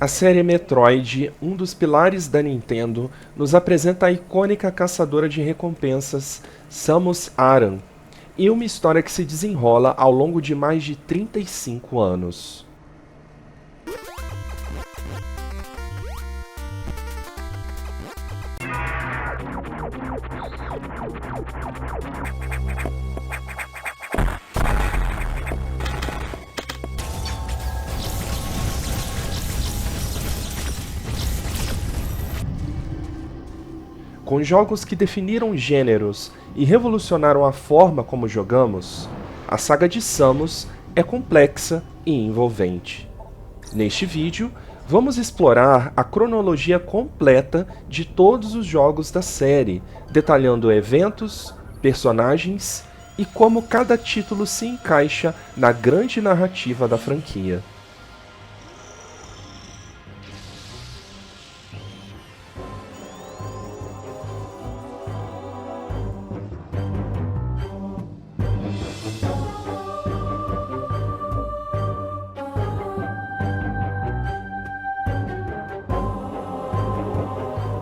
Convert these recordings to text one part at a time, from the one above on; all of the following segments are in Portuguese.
A série Metroid, um dos pilares da Nintendo, nos apresenta a icônica caçadora de recompensas Samus Aran, e uma história que se desenrola ao longo de mais de 35 anos. Com jogos que definiram gêneros e revolucionaram a forma como jogamos, a saga de Samus é complexa e envolvente. Neste vídeo, vamos explorar a cronologia completa de todos os jogos da série, detalhando eventos, personagens e como cada título se encaixa na grande narrativa da franquia.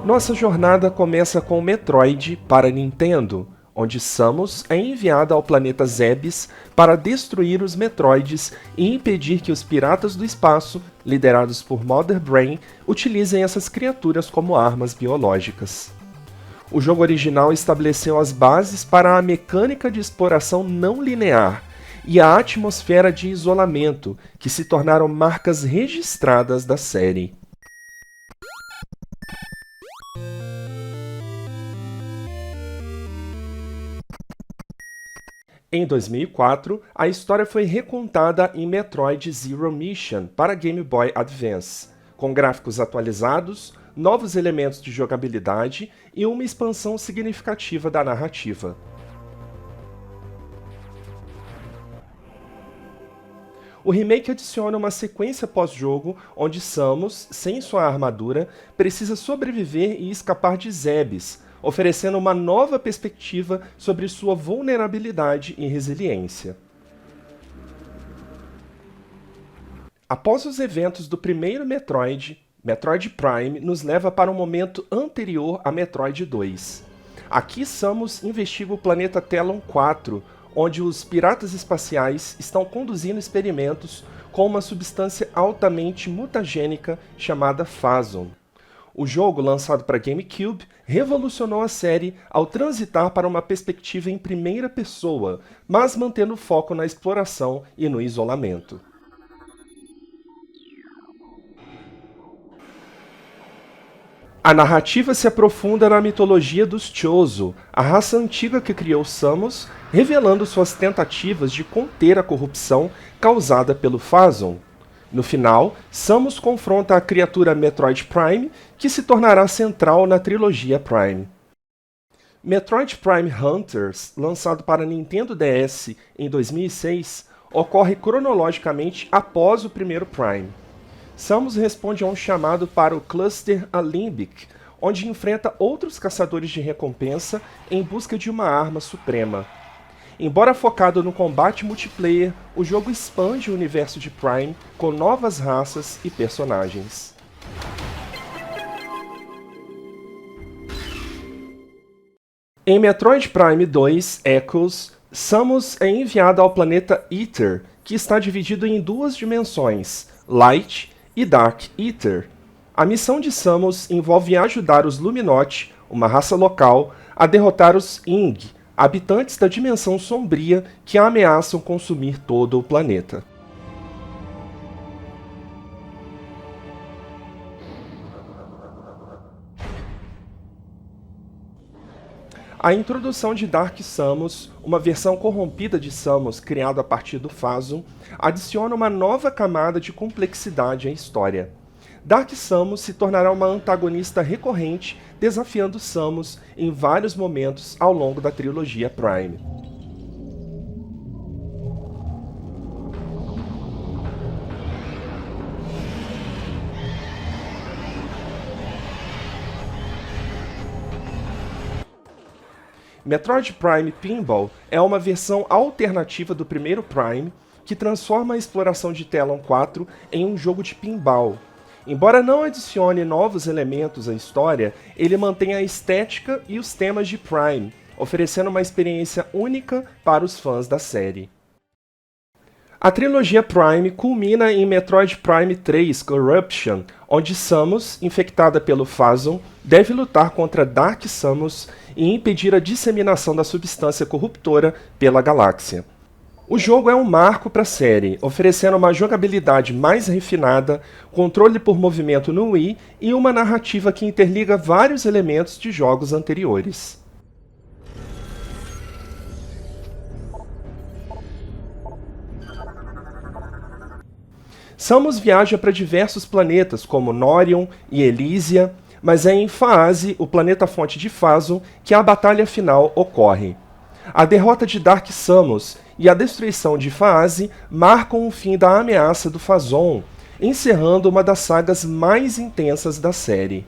Nossa jornada começa com Metroid para Nintendo, onde Samus é enviada ao planeta Zebes para destruir os Metroids e impedir que os piratas do espaço, liderados por Mother Brain, utilizem essas criaturas como armas biológicas. O jogo original estabeleceu as bases para a mecânica de exploração não linear e a atmosfera de isolamento, que se tornaram marcas registradas da série. Em 2004, a história foi recontada em Metroid Zero Mission para Game Boy Advance, com gráficos atualizados, novos elementos de jogabilidade e uma expansão significativa da narrativa. O remake adiciona uma sequência pós-jogo onde Samus, sem sua armadura, precisa sobreviver e escapar de Zebes, oferecendo uma nova perspectiva sobre sua vulnerabilidade e resiliência. Após os eventos do primeiro Metroid, Metroid Prime nos leva para um momento anterior a Metroid 2. Aqui Samus investiga o planeta Telon 4, onde os piratas espaciais estão conduzindo experimentos com uma substância altamente mutagênica chamada Phazon. O jogo, lançado para GameCube, revolucionou a série ao transitar para uma perspectiva em primeira pessoa, mas mantendo foco na exploração e no isolamento. A narrativa se aprofunda na mitologia dos Chozo, a raça antiga que criou Samus, revelando suas tentativas de conter a corrupção causada pelo Phazon. No final, Samus confronta a criatura Metroid Prime, que se tornará central na trilogia Prime. Metroid Prime Hunters, lançado para Nintendo DS em 2006, ocorre cronologicamente após o primeiro Prime. Samus responde a um chamado para o Cluster Alembic, onde enfrenta outros caçadores de recompensa em busca de uma arma suprema. Embora focado no combate multiplayer, o jogo expande o universo de Prime com novas raças e personagens. Em Metroid Prime 2 Echoes, Samus é enviada ao planeta Aether, que está dividido em duas dimensões, Light e Dark Aether. A missão de Samus envolve ajudar os Luminotti, uma raça local, a derrotar os Ing, habitantes da dimensão sombria que ameaçam consumir todo o planeta. A introdução de Dark Samus, uma versão corrompida de Samus criada a partir do Phazon, adiciona uma nova camada de complexidade à história. Dark Samus se tornará uma antagonista recorrente, desafiando Samus em vários momentos ao longo da trilogia Prime. Metroid Prime Pinball é uma versão alternativa do primeiro Prime que transforma a exploração de Telon 4 em um jogo de pinball. Embora não adicione novos elementos à história, ele mantém a estética e os temas de Prime, oferecendo uma experiência única para os fãs da série. A trilogia Prime culmina em Metroid Prime 3 Corruption, onde Samus, infectada pelo Phazon, deve lutar contra Dark Samus e impedir a disseminação da substância corruptora pela galáxia. O jogo é um marco para a série, oferecendo uma jogabilidade mais refinada, controle por movimento no Wii e uma narrativa que interliga vários elementos de jogos anteriores. Samus viaja para diversos planetas, como Norion e Elysia, mas é em Phaaze, o planeta-fonte de Phazon, que a batalha final ocorre. A derrota de Dark Samus e a destruição de Phaaze marcam o fim da ameaça do Phazon, encerrando uma das sagas mais intensas da série.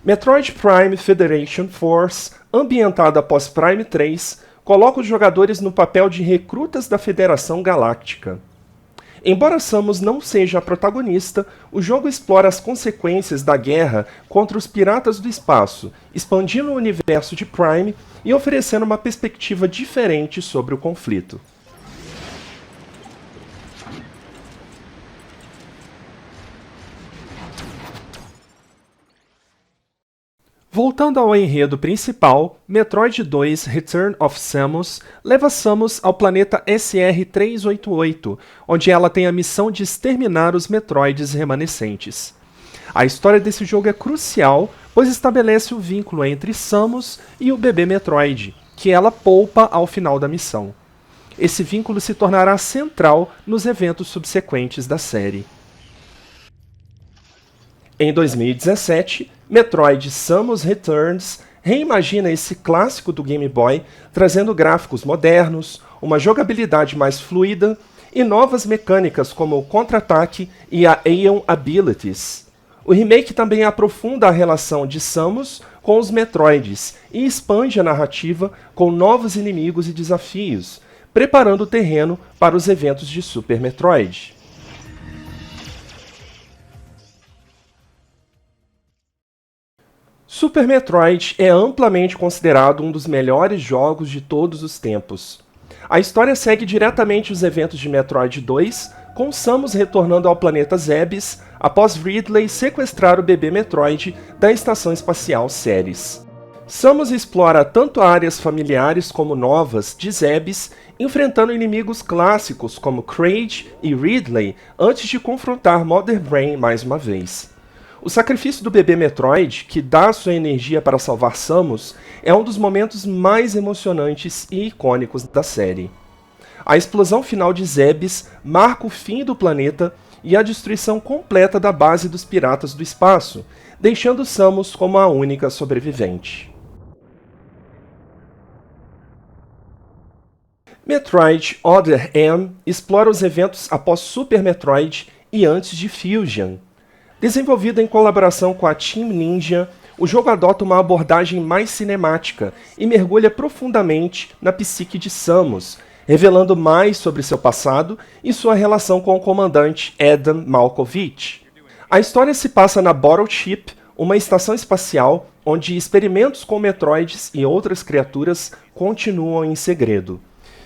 Metroid Prime Federation Force, ambientada após Prime 3, coloca os jogadores no papel de recrutas da Federação Galáctica. Embora Samus não seja a protagonista, o jogo explora as consequências da guerra contra os piratas do espaço, expandindo o universo de Prime e oferecendo uma perspectiva diferente sobre o conflito. Voltando ao enredo principal, Metroid 2 Return of Samus leva Samus ao planeta SR-388, onde ela tem a missão de exterminar os Metroids remanescentes. A história desse jogo é crucial, pois estabelece o vínculo entre Samus e o bebê Metroid, que ela poupa ao final da missão. Esse vínculo se tornará central nos eventos subsequentes da série. Em 2017, Metroid Samus Returns reimagina esse clássico do Game Boy, trazendo gráficos modernos, uma jogabilidade mais fluida e novas mecânicas como o contra-ataque e a Aeon Abilities. O remake também aprofunda a relação de Samus com os Metroids e expande a narrativa com novos inimigos e desafios, preparando o terreno para os eventos de Super Metroid. Super Metroid é amplamente considerado um dos melhores jogos de todos os tempos. A história segue diretamente os eventos de Metroid 2, com Samus retornando ao planeta Zebes após Ridley sequestrar o bebê Metroid da Estação Espacial Ceres. Samus explora tanto áreas familiares como novas de Zebes, enfrentando inimigos clássicos como Kraid e Ridley antes de confrontar Mother Brain mais uma vez. O sacrifício do bebê Metroid, que dá sua energia para salvar Samus, é um dos momentos mais emocionantes e icônicos da série. A explosão final de Zebes marca o fim do planeta e a destruição completa da base dos piratas do espaço, deixando Samus como a única sobrevivente. Metroid Other M explora os eventos após Super Metroid e antes de Fusion. Desenvolvido em colaboração com a Team Ninja, o jogo adota uma abordagem mais cinemática e mergulha profundamente na psique de Samus, revelando mais sobre seu passado e sua relação com o comandante Adam Malkovich. A história se passa na Battleship, uma estação espacial onde experimentos com Metroids e outras criaturas continuam em segredo.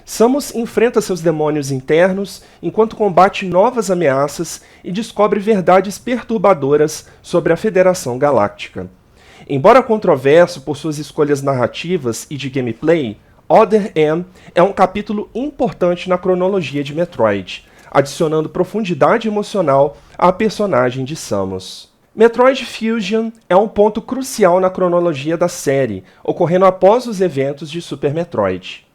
Samus enfrenta seus demônios internos enquanto combate novas ameaças e descobre verdades perturbadoras sobre a Federação Galáctica. Embora controverso por suas escolhas narrativas e de gameplay, Other M é um capítulo importante na cronologia de Metroid, adicionando profundidade emocional à personagem de Samus. Metroid Fusion é um ponto crucial na cronologia da série, ocorrendo após os eventos de Super Metroid.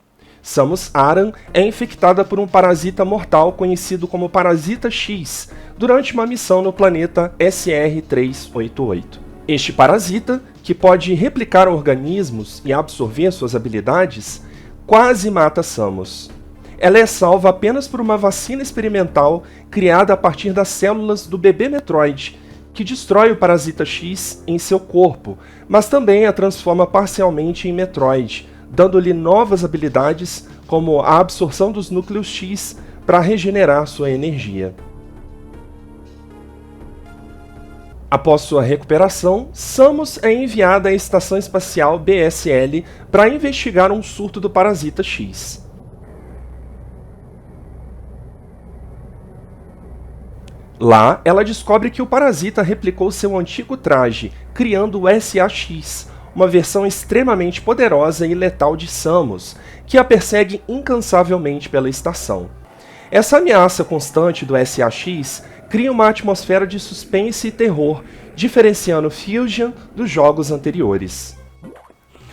Samus Aran é infectada por um parasita mortal conhecido como Parasita X durante uma missão no planeta SR-388. Este parasita, que pode replicar organismos e absorver suas habilidades, quase mata Samus. Ela é salva apenas por uma vacina experimental criada a partir das células do bebê Metroid, que destrói o Parasita X em seu corpo, mas também a transforma parcialmente em Metroid, dando-lhe novas habilidades, como a absorção dos núcleos X para regenerar sua energia. Após sua recuperação, Samus é enviada à Estação Espacial BSL para investigar um surto do Parasita X. Lá, ela descobre que o Parasita replicou seu antigo traje, criando o SAX, uma versão extremamente poderosa e letal de Samus, que a persegue incansavelmente pela estação. Essa ameaça constante do SAX cria uma atmosfera de suspense e terror, diferenciando Fusion dos jogos anteriores.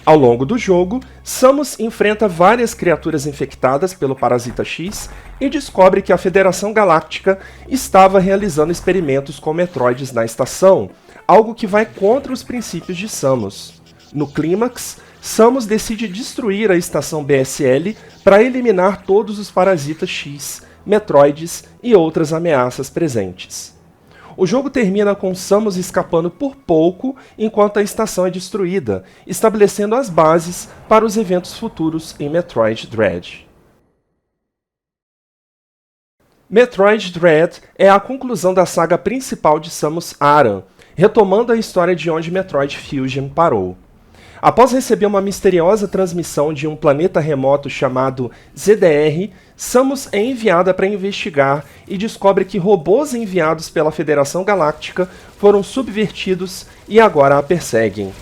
Ao longo do jogo, Samus enfrenta várias criaturas infectadas pelo Parasita X e descobre que a Federação Galáctica estava realizando experimentos com Metroids na estação, algo que vai contra os princípios de Samus. No clímax, Samus decide destruir a estação BSL para eliminar todos os Parasitas X, Metroids e outras ameaças presentes. O jogo termina com Samus escapando por pouco enquanto a estação é destruída, estabelecendo as bases para os eventos futuros em Metroid Dread. Metroid Dread é a conclusão da saga principal de Samus Aran, retomando a história de onde Metroid Fusion parou. Após receber uma misteriosa transmissão de um planeta remoto chamado ZDR, Samus é enviada para investigar e descobre que robôs enviados pela Federação Galáctica foram subvertidos e agora a perseguem.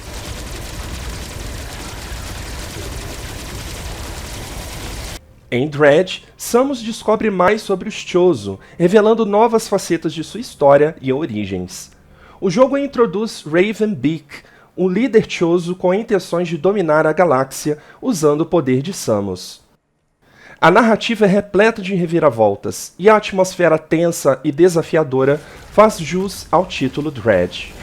Em Dread, Samus descobre mais sobre os Chozo, revelando novas facetas de sua história e origens. O jogo introduz Ravenbeak, um líder Chozo com intenções de dominar a galáxia usando o poder de Samus. A narrativa é repleta de reviravoltas, e a atmosfera tensa e desafiadora faz jus ao título Dread.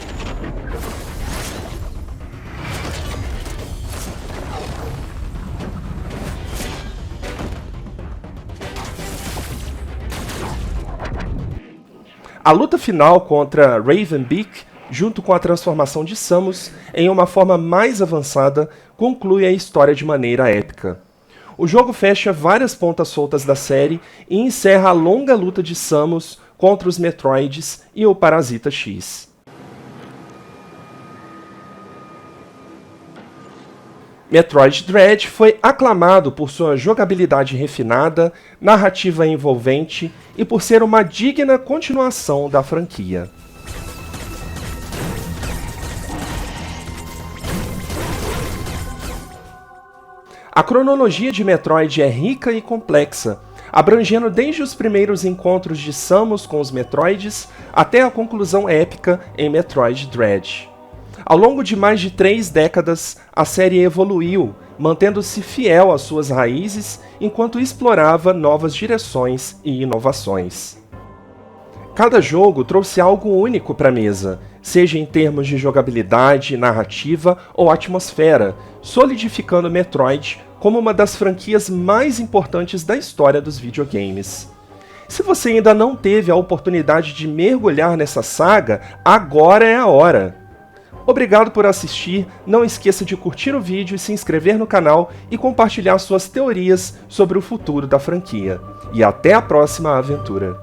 A luta final contra Ravenbeak, junto com a transformação de Samus em uma forma mais avançada, conclui a história de maneira épica. O jogo fecha várias pontas soltas da série e encerra a longa luta de Samus contra os Metroids e o Parasita X. Metroid Dread foi aclamado por sua jogabilidade refinada, narrativa envolvente e por ser uma digna continuação da franquia. A cronologia de Metroid é rica e complexa, abrangendo desde os primeiros encontros de Samus com os Metroids até a conclusão épica em Metroid Dread. Ao longo de mais de 3 décadas, a série evoluiu, mantendo-se fiel às suas raízes enquanto explorava novas direções e inovações. Cada jogo trouxe algo único para a mesa, seja em termos de jogabilidade, narrativa ou atmosfera, solidificando Metroid como uma das franquias mais importantes da história dos videogames. Se você ainda não teve a oportunidade de mergulhar nessa saga, agora é a hora! Obrigado por assistir, não esqueça de curtir o vídeo e se inscrever no canal e compartilhar suas teorias sobre o futuro da franquia. E até a próxima aventura!